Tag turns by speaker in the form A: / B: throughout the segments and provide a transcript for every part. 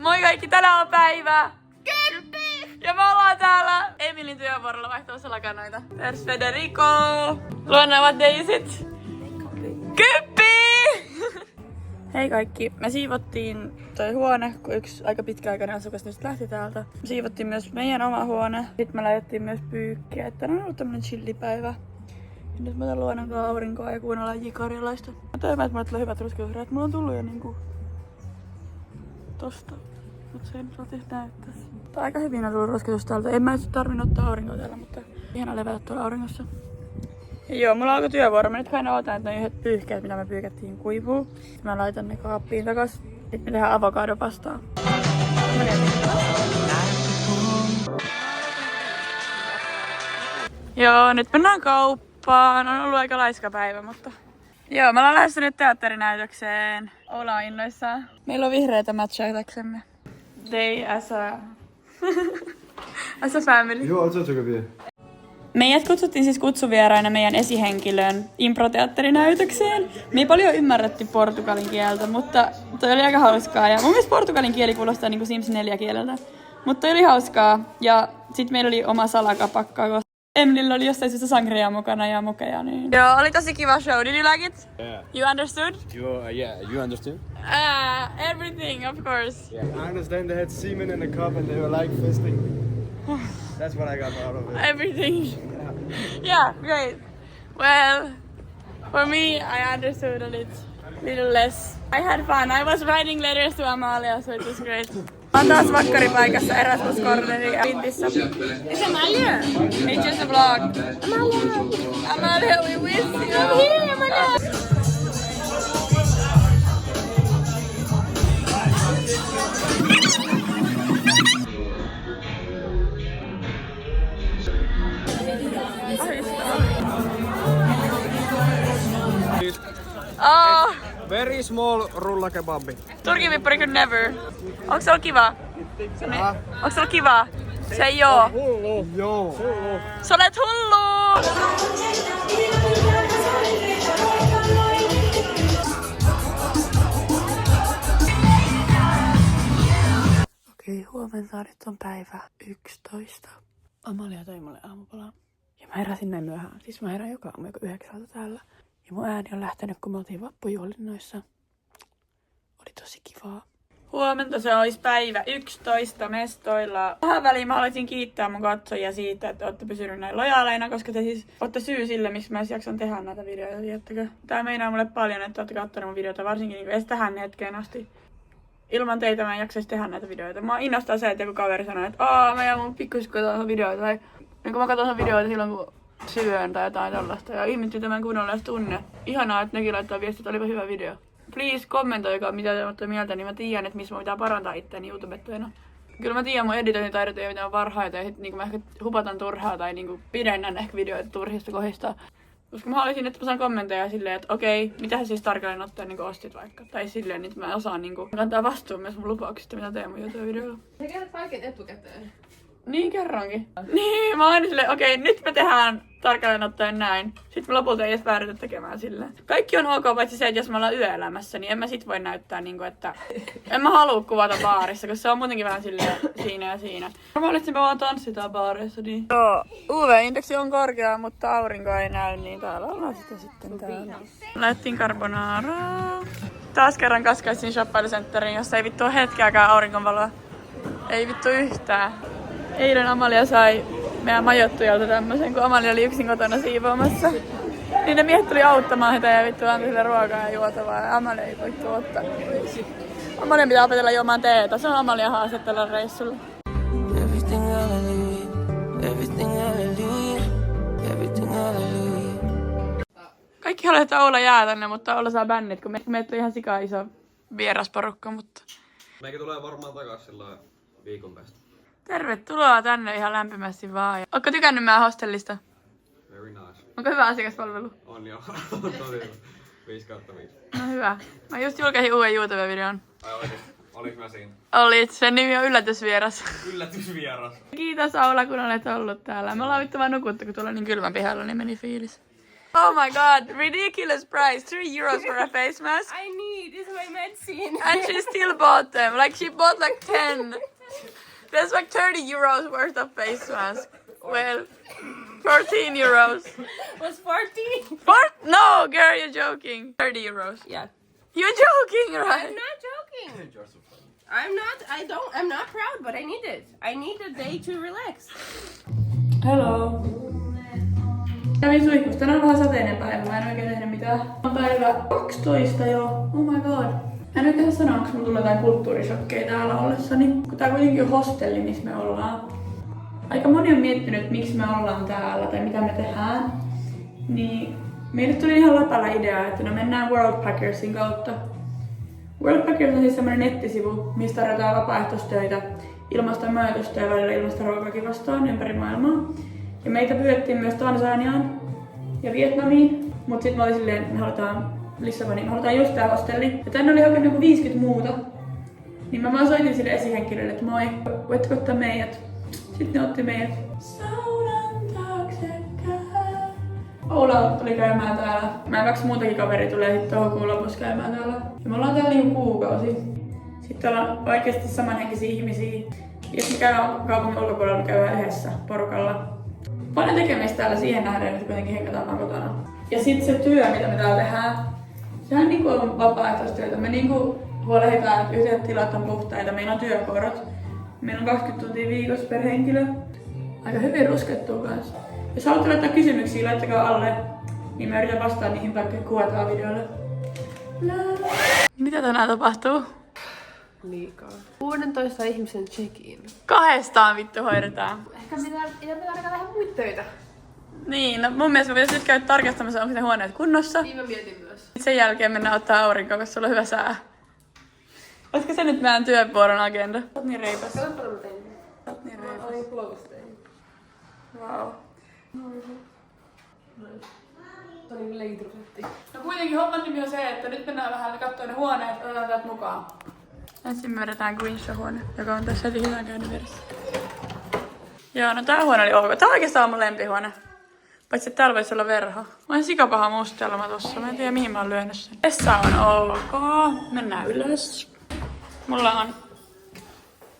A: Moi kaikki, tänään on päivä! Kyppi! Ja me ollaan täällä Emilin työvuorolla vaihtamassa lakanoita. There's Federico! Luonna, what day is it? Kyppi! Hei kaikki, me siivottiin toi huone, kun yksi aika pitkäaikainen asukas nyt lähti täältä. Me siivottiin myös meidän oma huone. Sitten me laitettiin myös pyykkiä, että on ollut tämmönen chillipäivä. Ja nyt mä otan luonnon aurinkoa ja kuunnellaan J-Karjalaista. Mä toivon, että mulle tulee hyvät ruskeusvärät. Mulla on tullut jo niinku tosta. Mut se ei nyt valitettavasti näyttäisi. Tää on aika hyvin on tullut ruskeus täältä. En mä nyt tarvinnut ottaa aurinkoa täällä, mutta ihana levätä tuolla auringossa. Ja joo, mulla alkoi työvuoro. Mä nyt aina otan, että ne yhdet pyyhkeet, mitä me pyykättiin, kuivuu. Sitten mä laitan ne kaappiin takas. Sitten me tehdään avokadopastaa. Joo, nyt mennään kauppaan. On ollut aika laiska päivä, mutta... Joo, me ollaan lähdössä nyt teatterinäytökseen. Oula on innoissaan. Meillä on vihreätä matchaataksemme. They as a... as a family.
B: Joo, se on hyvä.
A: Meidät kutsuttiin siis kutsuvieraina meidän esihenkilön improteatterinäytökseen. Me ei paljon ymmärretty portugalin kieltä, mutta toi oli aika hauskaa. Ja mun mielestä portugalin kieli kuulostaa niinku Sims 4 kieleltä. Mutta toi oli hauskaa. Ja sit meillä oli oma salakapakka, koska Emilillä oli jostain syystä sangria mukana ja mukeja. Niin. Joo, oli tosi kiva show. Did you like it?
B: Yeah.
A: You understood?
B: You understood?
A: Everything, of course.
B: Yeah. I understand they had semen in the cup and they were like fisting. That's what I got out of it.
A: Everything. Yeah, great. Well, for me, I understood a little less. I had fun. I was writing letters to Amalia, so it was great. Olen taas vakkaripaikassa Erasmus Cornerin Pintissä. Is Amalia? It's just a vlog. Amalia, we miss you. I'm here, Amalia. Oh.
B: Very small rulla kebabi.
A: Turkin vippari could never. Onks se ollut kiva? Onks se ollut kiva? Se ei oo.
B: Hullu. Joo. Hullu.
A: Sä olet hullu! Okei, huomenta nyt on päivä 11. Amalia toi mulle aamupalaa. Ja mä heräsin näin myöhään. Siis mä herään joka aamu 9 täällä. Ja mun ääni on lähtenyt, kun me oltiin vappujuhlinnoissa. Oli tosi kivaa. Huomenta se olisi päivä 11 mestoilla. Tähän väliin mä haluaisin kiittää mun katsojia siitä, että olette pysyneet näin lojaaleina, koska te siis olette syy sille, miksi mä jaksan tehdä näitä videoita. Tiedättekö? Tää meinaa mulle paljon, että olette katsoneet mun videoita, varsinkin niin edes tähän hetkeen asti. Ilman teitä mä en jaksaisi tehdä näitä videoita. Mä innostaa se, että joku kaveri sanoo, että mä ja mun pikkuisikko katsotaan videoita. Tai niin kun mä katson videoita silloin, kun syön tai jotain tällaista. Ja ihmettä tämän kunnolla edes tunne. Ihanaa, että nekin laittaa viestiä, että olipa hyvä video. Please kommentoikaa, mitä te olette mieltä, niin mä tiedän, että missä mä pitää parantaa itseäni YouTubettajana. Kyllä mä tiedän, mun editointitaidot ei mitään varhaita ja sit niin mä ehkä hupataan turhaa tai niin pidennän ehkä videoita turhista kohdista. Koska mä haluaisin, että mä saan kommentteja silleen, että okei, mitä sä siis tarkalleen ottaen niin ostit vaikka. Tai silleen, että mä osaan niin kantaa vastuun myös mun lupauksista, mitä teen mun YouTube-videolla.
C: Sä kerrot kaiken etukäteen.
A: Niin kerronkin. Niin, mä oon silleen, okei, nyt me tehdään tarkalleen ottaen näin. Sitten me lopulta ei edes päädytä tekemään silleen. Kaikki on ok, paitsi se, että jos me ollaan yöelämässä, niin en mä sit voi näyttää niinku, että... En mä halua kuvata baarissa, koska se on muutenkin vähän silleen siinä ja siinä. Normaalisti me vaan tanssitaan baarissa, niin... Joo, UV-indeksi on korkea, mutta aurinko ei näy, niin täällä ollaan sitten täällä. Lähettiin carbonaraa. Taas kerran kaskaisin shoppailucentteriin, jossa ei vittu ole hetkeäkään auringonvaloa. Ei vittu yhtään. Eilen Amalia sai meidän majoittujalta tämmösen, kun Amalia oli yksin kotona siivoamassa. Niin ne miehet tuli auttamaan heitä ja vittu antoi sille ruokaa ja juotavaa ja Amalia ei voi ottaa. Amalia pitää opetella juomaan teetä, se on Amalia haaste tällä reissulla. Everything hallelujah, everything hallelujah, everything hallelujah. Kaikki haluaa, että Oula jää tänne, mutta Oula saa bännit, kun meitä on ihan sika iso vierasporukka, mutta...
D: Meikä tulee varmaan takas sillä viikon päästä.
A: Tervetuloa tänne ihan lämpimästi vaan. Ootko tykännyt meidän hostellista?
D: Very nice.
A: Onko hyvä asiakaspalvelu?
D: On joo. Tosi hyvä. 5/5.
A: No hyvä. Mä just julkaisin uuden YouTube-videon.
D: Ai oikeesti? Olis mä siinä?
A: Olit. Sen nimi on Yllätysvieras.
D: Yllätysvieras.
A: Kiitos Aula, kun olet ollut täällä. Me ollaan vittu vaan nukuttu, kun tuolla niin kylmän pihalla, niin meni fiilis. Oh my god, ridiculous price. 3 euros for a face mask.
C: I need need is my medicine.
A: And she still bought them. Like she bought like 10. That's like 30 euros worth of face mask. Well, 14 euros.
C: Was 40?
A: No, girl, you're joking. 30 euros.
C: Yeah.
A: You're joking, right?
C: I'm not joking. I'm not proud, but I need it. I need a day to relax.
A: Hello. Kävin suihkussa. Tänään on vähän sateinen päivä. Mä en oikein tehnyt mitään. On päivä 12 jo. Oh my god. Mä en oikein sano, onko mulla tulee jotain kulttuurishokkeja täällä ollessani. Kun tää kuitenkin on hostelli, missä me ollaan. Aika moni on miettinyt, miksi me ollaan täällä tai mitä me tehdään. Niin meille tuli ihan läpällä idea, että no mennään Worldpackersin kautta. Worldpackers on siis semmonen nettisivu, mistä tarjotaan vapaaehtoistöitä ilmaston muutosta ja välillä ilmastoruokakin vastaan ympäri maailmaa. Ja meitä pyydettiin myös Tansaniaan ja Vietnamiin, mut sit mä olin silleen, me halutaan Lissaboniin, me halutaan just tää hostelli. Ja tänne oli hakenut joku 50 muuta. Niin mä vaan soitin sille esihenkilölle, että moi, voitteko ottaa meidät? Sitten ne otti meidät saunan taaksekään. Oula tuli käymään täällä. Mä ja 2 muutakin kaveri tulee sit toukokuun lopussa käymään täällä. Ja me ollaan täällä niinku kuukausi. Sitten ollaan oikeesti samanhenkisiä ihmisiä. Jos me käydään kaupungin ulkopuolella, me käydään yhdessä porukalla. Paljon tekemistä täällä siihen nähden, että kuitenkin hengataan vaan kotona. Ja sit se työ, mitä me täällä tehdään, sehän niinku on vapaaehtoistyötä. Me niinku huolehditaan, että yhteydet tilat on puhtaita. Meillä on työkorot. Meillä on 20 tuntia viikossa per henkilö. Aika hyvin ruskettua kanssa. Jos haluatte laittaa kysymyksiä, laittakaa alle. Niin mä yritän vastaa niihin, vaikka kuvataan videolle. Mitä tänään tapahtuu?
C: Liikaa. 16 ihmisen check-in.
A: 2 vittu hoidetaan.
C: Ehkä pitää alkaa tehdä muita töitä.
A: Niin, no mun mielestä me pitäisi nyt käydä tarkastamassa, onko ne huoneet kunnossa.
C: Niin mä mietin myös.
A: Sen jälkeen mennään ottaa aurinkoa, koska sulla on hyvä sää. Olisiko se nyt meidän työvuoron agenda? Sä oot niin reipas. Sä
C: Kato paljon mä tein.
A: oot niin
C: Mä
A: reipas.
C: olin close-tein.
A: Wow.
C: Tää oli leitrusetti.
A: No kuitenkin homman nimi on se, että nyt mennään vähän katsoa ne huoneet, otetaan täältä mukaan. Ensin me vedetään Green Show-huone, joka on tässä heti hyvän käynnin vieressä. Joo, no tää huone oli ok. Tää on oikeastaan mun lempihuone. Paitsi että täällä voisi olla verho. Mä oon sikapaha mustelma tossa. Mä en tiedä mihin mä oon lyönyt sen. Vessa on ok. Mennään ylös. Mulla on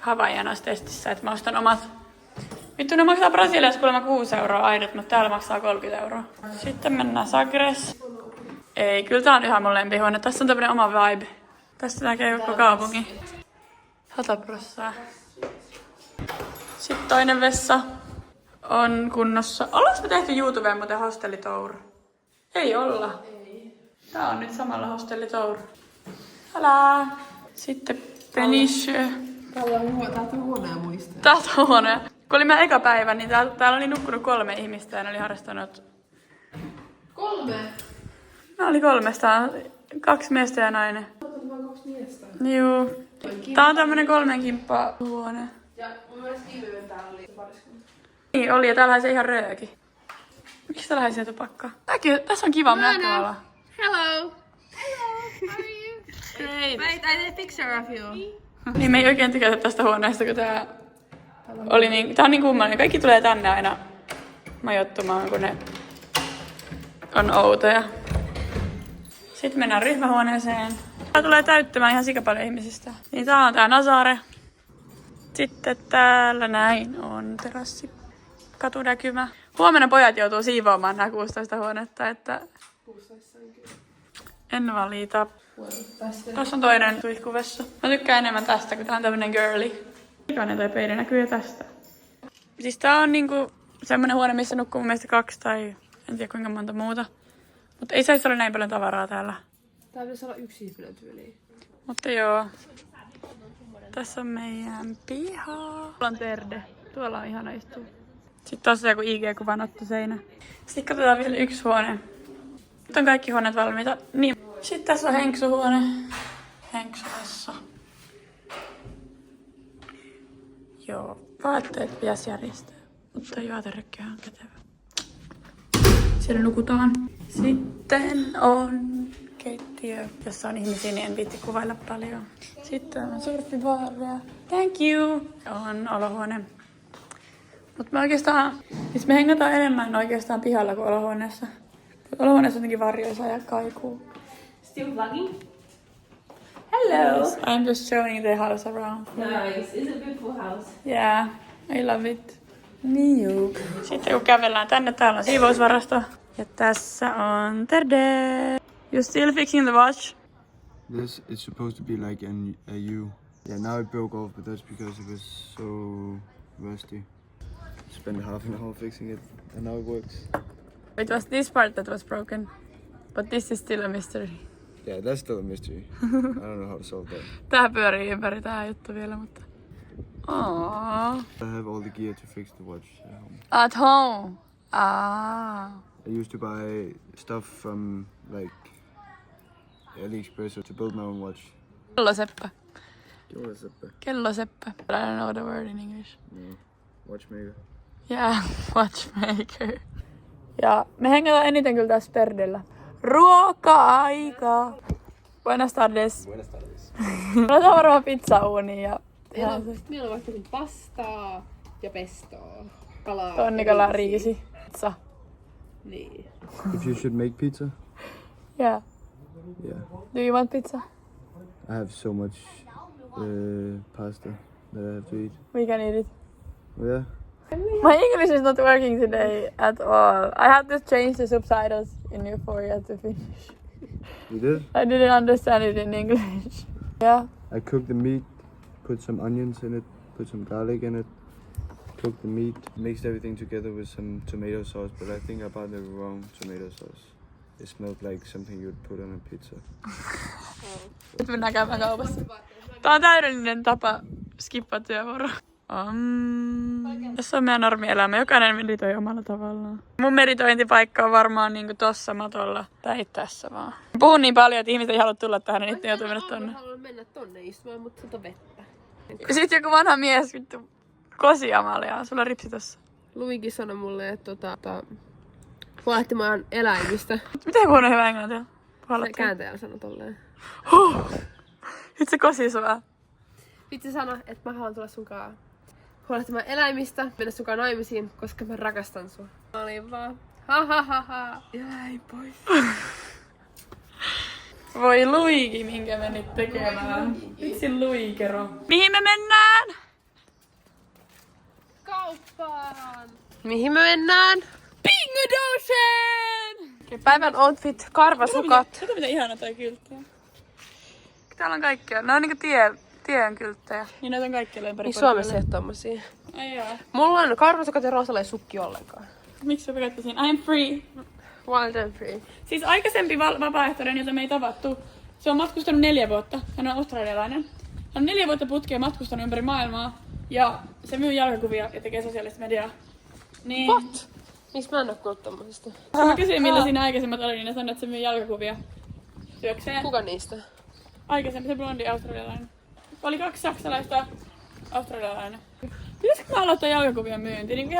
A: Havaianas testissä, että mä ostan omat. Vittu, ne maksaa Brasiliassa kuulemma 6 euroa aidot, mutta täällä maksaa 30 euroa. Sitten mennään Sagres. Ei, kyllä tää on ihan mun lempihuone. Tässä on tämmönen oma vibe. Tästä näkee koko kaupunki. 100%. Sitten toinen vessa on kunnossa. Ollaanko me tehty YouTubeen muuten hostellitour? Ei olla. Tää on nyt samalla hostellitour. Älä. Sitten Peniche.
C: Täällä on huoneen muistaa.
A: Täältä on huone. Kun oli meidän eka päivä, niin täällä oli nukkunut 3 ihmistä ja ne oli harrastanut...
C: 3?
A: No oli 3, 2 miestä ja nainen.
C: Otat vaan 2 miestä.
A: Juu. Tää on tämmönen 3 kimppaa huone.
C: Ja mun mielestä viime yön täällä oli pariskunta.
A: Niin oli, ja täällähän se ihan rööki. Miksi täällä haisee tupakkaa? Tässä on kiva näköala.
C: Hello! Hello! How are you?
A: Great.
C: Wait, I did a picture of you.
A: Niin me ei oikein tykätä tästä huoneesta, kun tää oli niin, tää on niin kummallinen. Kaikki tulee tänne aina majoittumaan, kun ne on outoja. Sitten mennään ryhmähuoneeseen. Tää tulee täyttämään ihan sikapaljon ihmisistä. Niin tää on tää Nazare. Sitten täällä näin on terassi. Katunäkymä. Huomenna pojat joutuu siivoamaan nämä 16 huonetta, että en valita. Tuossa on toinen suihkuvessa. Mä tykkään enemmän tästä, kun tää on tämmönen girly. Ikainen toi peili näkyy jo tästä. Siis tää on niinku semmonen huone, missä nukkuu mun mielestä 2 tai en tiedä kuinka monta muuta. Mutta ei saisi olla näin paljon tavaraa täällä.
C: Tää pitäisi olla 1 ihminen tyyliin.
A: Mutta joo. Tässä on meidän piha. Tuolla on terde. Tuolla on ihana istua. Sitten tossa on joku IG-kuvanotto-seinä. Sitten katsotaan vielä 1 huone. Nyt on kaikki huoneet valmiita. Niin. Sitten tässä on henksuhuone. Henksuessa. Joo. Vaatteet pitäisi järjestää. Mutta juoterekki on kätevä. Siellä nukutaan. Sitten on keittiö. Jos on ihmisiä, niin en viitti kuvailla paljon. Sitten on surfibaaria. Thank you! On olohuone. Mutta me oikeastaan, siis me hengataan enemmän oikeastaan pihalla kuin olohuoneessa. Olohuoneessa on jotenkin varjoisa ja kaikuu.
C: Still vlogging? Hello.
A: Yes, I'm just showing the house around.
C: Nice. It's a beautiful house.
A: Yeah, I love it. Niuk. Sitten kun kävellään tänne, täällä on siivousvarasto. Ja tässä on Terde. You still fixing the watch?
B: This is supposed to be like a U. Yeah, now it broke off, but that's because it was so rusty. Spent half an hour fixing it, and now it works.
A: It was this part that was broken. But this is still a mystery.
B: Yeah, that's still a mystery. I don't know how to solve that.
A: Tää pyörii ympäri tää juttu vielä, mutta... Aww.
B: I have all the gear to fix the watch at home.
A: At home? Ah.
B: I used to buy stuff from like AliExpress to build my own watch.
A: Kelloseppä.
B: Kelloseppä.
A: Kelloseppä. I don't know the word in English.
B: No. Watchmaker.
A: Yeah, watchmaker. Ja me hengataan eniten kyllä tässä Perdellä. Ruoka-aika! Buenas tardes.
D: Buenas tardes.
A: Laitetaan varmaan pizzauuniin ja...
C: Meillä on vaikka pastaa ja pestoa. Kalaa.
A: Tonnikala riisi. Pizza.
C: Niin.
B: If you should make pizza,
A: Yeah.
B: yeah.
A: Do you want pizza?
B: I have so much pasta that I have to eat.
A: We can eat it.
B: Oh, yeah.
A: My English is not working today at all. I had to change the subtitles in Euphoria to Finnish.
B: You did?
A: I didn't understand it in English. Yeah.
B: I cooked the meat, put some onions in it, put some garlic in it, cooked the meat, mixed everything together with some tomato sauce, but I think I bought the wrong tomato sauce. It smelled like something you'd put on a pizza.
A: Nyt mennään käymään kaupassa. Tää on täydellinen tapa skippaa työvuoro. Tässä on meidän normielämä. Jokainen meditoi omalla tavallaan. Mun meditointipaikka on varmaan niinku tossa matolla. Tai tässä vaan. Puhun niin paljon, että ihmiset ei halua tulla tähän, niin niitä joutuu mennä tonne.
C: Mä haluan mennä tonne istumaan, mutta sata vettä.
A: Sitten joku vanha mies, vittu, kosi Amalia. Sulla on ripsi tossa.
C: Luikin sanoi mulle, että huolehtimaan eläimistä.
A: Miten puhunut hyvää englantia?
C: Se kääntäjällä sanoi tolleen.
A: Nyt se kosi sua.
C: Vitsi sanoi, että mä haluan tulla sunkaan huolehtimaan eläimistä, mennä sunkaan naimisiin, koska mä rakastan sua. Mä olin vaan, ha. Jäi pois.
A: Voi Luigi, minkä menit tekemään. Vitsi Luikero. Mihin me mennään?
C: Kauppaan! Mihin me mennään?
A: Pingodoseen!
C: Päivän outfit, karvasukat.
A: Kato mitä ihana toi kyltti on. Täällä on kaikkea. Ne on niinku tien kylttejä. Niin näitä on kaikkialla ympäri.
C: Niin Suomessa ei ole tommosia.
A: Ai jaa.
C: Mulla on karvasukat ja Roosalla ei sukki ollenkaan.
A: Miksi sä käyttäisin? I'm free.
C: Wild and free.
A: Siis aikaisempi vapaaehtoinen, jota me ei tavattu, se on matkustanut 4 vuotta. Hän on australialainen. Hän on 4 vuotta putkeen matkustanut ympäri maailmaa. Ja se myy jalkakuvia ja tekee sosiaalista mediaa. Niin.
C: What? Miksi mä en oo kuullut tommosesta?
A: Mä kysyin, millä siinä aikaisemmat oli, niin ne sanoi, että se myy jalkakuvia työkseen.
C: Kuka niistä?
A: Aikaisempi se blondi australialainen. Oli 2 saksalaista australialainen. Pitäisikö mä aloittaa jalkakuvien myynti? Niin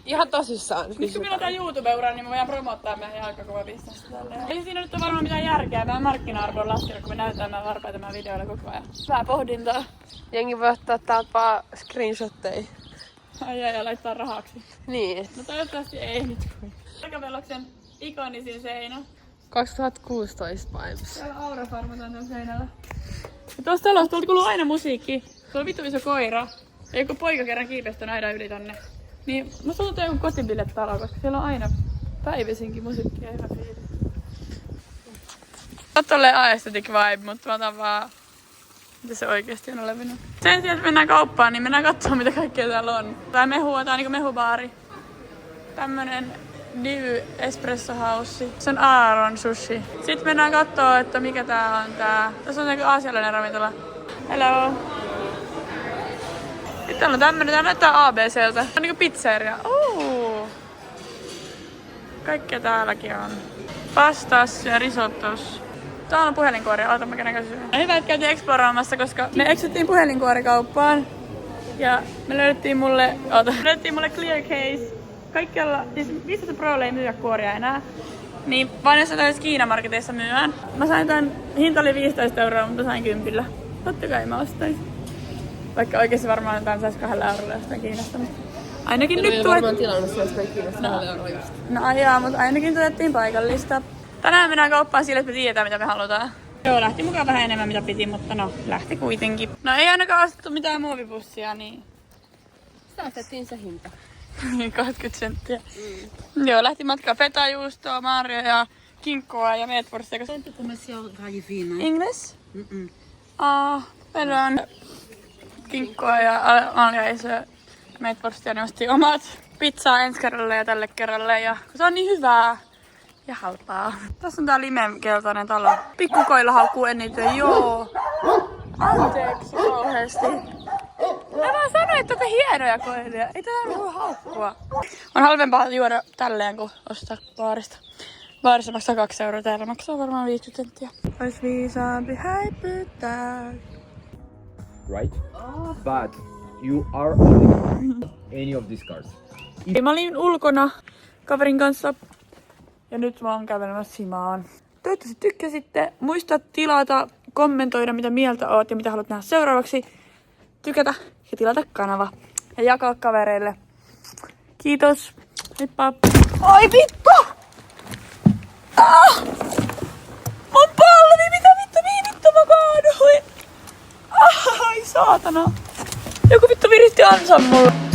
C: Ihan tosissaan.
A: nyt kun minä tää YouTube-uraa, niin mä voidaan promottaa meidän jalkakuvabisnestä tälleen. Ei siinä nyt ole varmaan mitään järkeä. Meidän markkina-arvo on laskenut, kun me näytetään meidän varpaita meidän videoilla koko ajan. Hyvää pohdintaa.
C: Jengi voi ottaa täältä vaan screenshotteja.
A: Ai laittaa rahaksi.
C: Niin.
A: No toivottavasti ei nyt kuin. Takapelloksen ikonisin seinä.
C: 2016 vibes.
A: Täällä on Aura-farma täällä seinällä. Ja tuossa talossa tuolta kuuluu aina musiikki. Tuolla on vittu iso koira. Ja joku poika kerran kiipestä nähdään yli tonne. Niin musta tuntuu joku kotibillet-talo, koska siellä on aina päivisinkin musiikkia ja hyvä fiilis. Tää on tolleen aesthetic vibe, mutta mä otan vaan mitä se oikeesti on olevinut. Sen sijaan, että mennään kauppaan, niin mennään katsomaan mitä kaikkea täällä on. Tää mehua, tää on niinku mehubaari. Tämmönen Div Espresso House. Se on Aaron Sushi. Sitten mennään kattoo, että mikä tää on tää. Tässä on joku aasialainen ravintola. Hello! Sitten täällä on tämmönen, tää näyttää ABCltä. Tää on niinku pizzeria. Kaikkea täälläkin on. Pastas ja risottos. Täällä on puhelinkuoria. Oota, mä käyn kysyä. Hyvä, että käytiin exploraamassa, koska me eksyttiin puhelinkuorikauppaan. Ja me löydettiin mulle clear case. Kaikkialla, siis 15 Prolle ei myyä kuoria enää. Niin vain jos tällaisissa Kiinamarketeissa myyään. Mä sain tän, hinta oli 15 €, mutta sain 10. Totta kai mä ostaisin. Vaikka oikeesti varmaan tän sais 2 € jostain Kiinasta. Ainakin nyt
C: varmaan tilannut se, jos Kiinasta 2 € just.
A: No ajaa, mutta ainakin tuotettiin paikallista. Tänään mennään kauppaan sille, että me tiedetään mitä me halutaan. Joo, lähti mukaan vähän enemmän mitä piti, mutta no, lähti kuitenkin. No ei ainakaan ostettu mitään muovipussia, niin...
C: Sitä ostettiin se hinta.
A: 20 senttiä. Joo, lähti matkaa fetajuustoa, marjoja, kinkkua ja meatwurstia. English? Meillä on kinkkua ja maljaisia meatwurstia, niin ostin omat pizzaa ensi kerralle ja tälle kerralle. Ja se on niin hyvää ja halpaa. Tässä on tää limekeltainen talo. Pikkukoilla haukkuu eniten, joo. Anteeksi kauheesti. Mä vaan sanoin, että tätä hienoja koilia. Ei tätä voi haukkua. On halvempaa juoda tälleen kuin ostaa baarista. Baarissa maksaa 2 €, täällä maksaa varmaan 50 senttiä. Ois viisaampi häipyttää.
E: Right? But you are owning any of these cars.
A: Mä olin ulkona kaverin kanssa ja nyt mä oon kävelemässä himaan. Toivottavasti tykkäsitte. Muista tilata, kommentoida mitä mieltä oot ja mitä haluat nähdä seuraavaksi. Tykätä ja tilata kanava ja jakaa kavereille. Kiitos. Heippa. Ai vittu! Ah! Mun polvi! Mitä vittu? Mihin vittu mä kaaduin? Ai saatana. Joku vittu viritti ansan mulle.